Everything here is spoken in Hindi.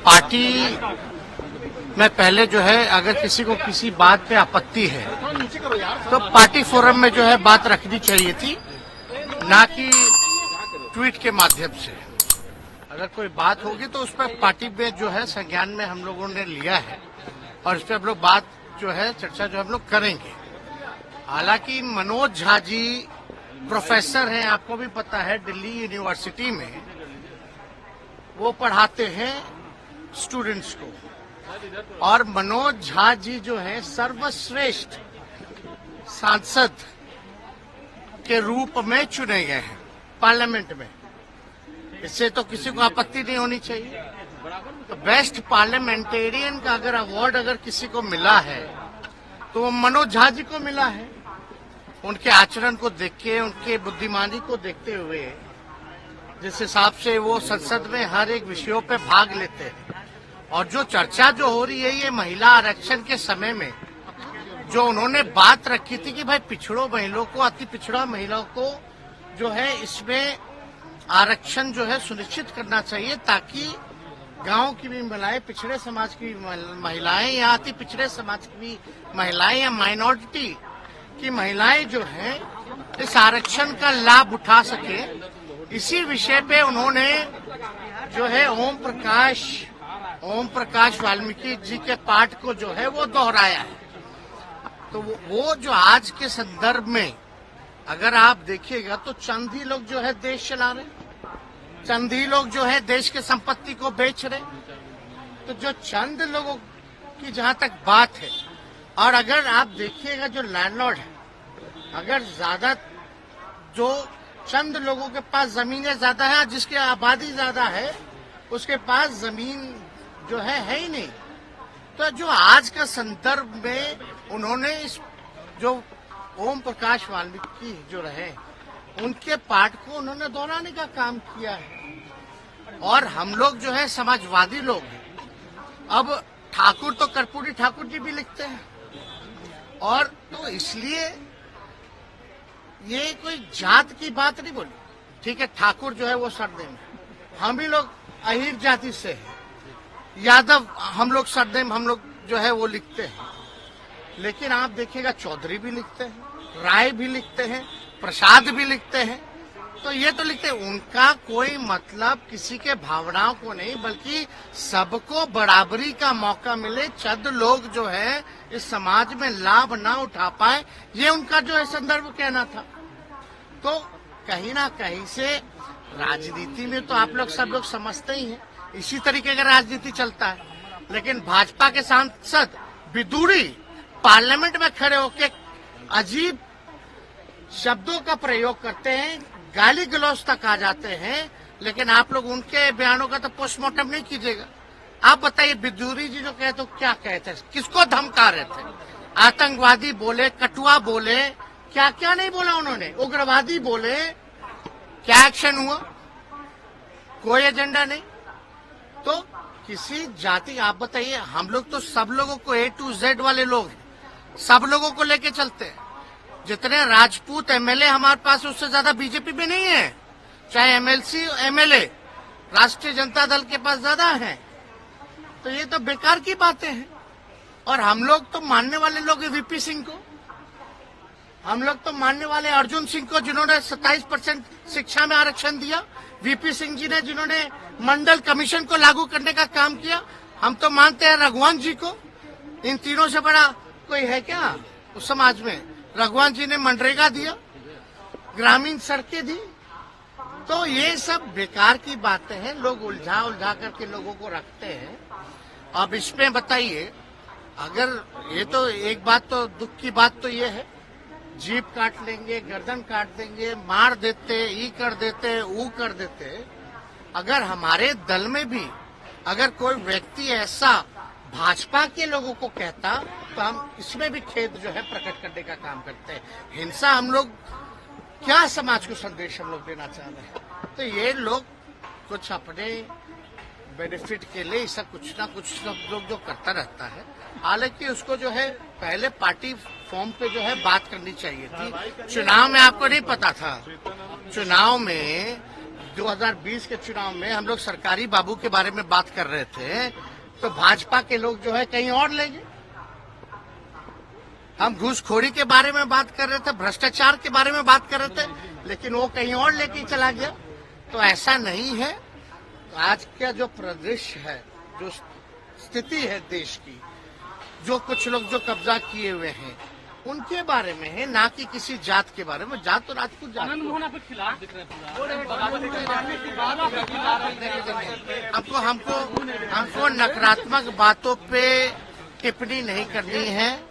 पार्टी में पहले जो है अगर किसी को किसी बात पे आपत्ति है तो पार्टी फोरम में जो है बात रखनी चाहिए थी, ना कि ट्वीट के माध्यम से। अगर कोई बात होगी तो उस पर पार्टी में जो है संज्ञान में हम लोगों ने लिया है और इस पर हम लोग बात जो है चर्चा जो हम लोग करेंगे। हालांकि मनोज झा जी प्रोफेसर हैं, आपको भी पता है, दिल्ली यूनिवर्सिटी में वो पढ़ाते हैं स्टूडेंट्स को, और मनोज झा जी जो है सर्वश्रेष्ठ सांसद के रूप में चुने गए हैं पार्लियामेंट में। इससे तो किसी को आपत्ति नहीं होनी चाहिए। तो बेस्ट पार्लियामेंटेरियन का अगर अवार्ड अगर किसी को मिला है तो वो मनोज झा जी को मिला है। उनके आचरण को देख के, उनके बुद्धिमानी को देखते हुए, जिस हिसाब से वो संसद में हर एक विषयों पे भाग लेते हैं, और जो चर्चा जो हो रही है ये महिला आरक्षण के समय में जो उन्होंने बात रखी थी कि भाई पिछड़ों महिलाओं को, अति पिछड़ा महिलाओं को जो है इसमें आरक्षण जो है सुनिश्चित करना चाहिए, ताकि गांव की भी महिलाएं, पिछड़े समाज की महिलाएं या अति पिछड़े समाज की भी महिलाएं या माइनॉरिटी की महिलाएं जो है इस आरक्षण का लाभ उठा सके। इसी विषय पे उन्होंने जो है ओम प्रकाश वाल्मीकि जी के पाठ को जो है वो दोहराया है। तो वो जो आज के संदर्भ में अगर आप देखिएगा तो चंद ही लोग जो है देश चला रहे, चंद ही लोग जो है देश के संपत्ति को बेच रहे। तो जो चंद लोगों की जहां तक बात है, और अगर आप देखिएगा जो लैंडलॉर्ड है, अगर ज्यादा जो चंद लोगों के पास जमीनें ज्यादा है, जिसकी आबादी ज्यादा है, उसके पास जमीन जो है ही नहीं। तो जो आज का संदर्भ में उन्होंने इस जो ओम प्रकाश वाल्मीकि जो रहे उनके पाठ को उन्होंने दोहराने का काम किया है। और हम लोग जो है समाजवादी लोग हैं। अब ठाकुर तो कर्पूरी ठाकुर जी भी लिखते हैं, और तो इसलिए ये कोई जात की बात नहीं बोली। ठीक है, ठाकुर जो है वो सरनेम है, हम भी लोग अहीर जाति से हैं, यादव हम लोग सरनेम हम लोग जो है वो लिखते हैं। लेकिन आप देखिएगा चौधरी भी लिखते हैं, राय भी लिखते हैं, प्रसाद भी लिखते हैं। तो ये तो लिखते हैं, उनका कोई मतलब किसी के भावनाओं को नहीं, बल्कि सबको बराबरी का मौका मिले, चंद लोग जो है इस समाज में लाभ ना उठा पाए, ये उनका जो है संदर्भ कहना था। तो कहीं ना कहीं से राजनीति में तो आप लोग सब लोग समझते ही हैं, इसी तरीके का राजनीति चलता है। लेकिन भाजपा के सांसद विदुरी पार्लियामेंट में खड़े होकर अजीब शब्दों का प्रयोग करते हैं, गाली गलौज तक आ जाते हैं, लेकिन आप लोग उनके बयानों का तो पोस्टमार्टम नहीं कीजिएगा। आप बताइए, विदुरी जी जो कहते तो क्या कहते, किसको धमका रहे थे? आतंकवादी बोले, कटुआ बोले, क्या क्या नहीं बोला उन्होंने, उग्रवादी बोले। क्या एक्शन हुआ? कोई एजेंडा नहीं। तो किसी जाति, आप बताइए, हम लोग तो सब लोगों को A to Z वाले लोग हैं, सब लोगों को लेके चलते हैं। जितने राजपूत एमएलए हमारे पास, उससे ज्यादा बीजेपी में नहीं है। चाहे एमएलसी एमएलए राष्ट्रीय जनता दल के पास ज्यादा है। तो ये तो बेकार की बातें हैं। और हम लोग तो मानने वाले लोग वीपी सिंह को, हम लोग तो मानने वाले अर्जुन सिंह को, जिन्होंने 27% शिक्षा में आरक्षण दिया, वीपी सिंह जी ने जिन्होंने मंडल कमीशन को लागू करने का काम किया। हम तो मानते हैं रघुवंश जी को। इन तीनों से बड़ा कोई है क्या उस समाज में? रघुवंश जी ने मनरेगा दिया, ग्रामीण सड़कें दी। तो ये सब बेकार की बातें हैं, लोग उलझा करके लोगों को रखते हैं। अब इसमें बताइए, अगर ये तो एक बात, तो दुख की बात तो ये है, जीप काट लेंगे, गर्दन काट देंगे, मार देते, ई कर देते, ऊ कर देते। अगर हमारे दल में भी अगर कोई व्यक्ति ऐसा भाजपा के लोगों को कहता, तो हम इसमें भी खेद जो है प्रकट करने का काम करते हैं। हिंसा हम लोग क्या समाज को संदेश हम लोग देना चाह रहे हैं? तो ये लोग कुछ अपने बेनिफिट के लिए ऐसा कुछ ना कुछ सब लोग जो करता रहता है। हालांकि उसको जो है पहले पार्टी फॉर्म पे जो है बात करनी चाहिए थी। चुनाव में आपको नहीं पता था, चुनाव में 2020 के चुनाव में हम लोग सरकारी बाबू के बारे में बात कर रहे थे, तो भाजपा के लोग जो है कहीं और ले गए। हम घूसखोरी के बारे में बात कर रहे थे, भ्रष्टाचार के बारे में बात कर रहे थे, लेकिन वो कहीं और लेके चला गया। तो ऐसा नहीं है। आज का जो परिदृश्य है, जो स्थिति है देश की, जो कुछ लोग जो कब्जा किए हुए हैं उनके बारे में है, ना कि किसी जात के बारे में। जात तो राजपूत जात हमको नकारात्मक बातों पे टिप्पणी नहीं करनी है।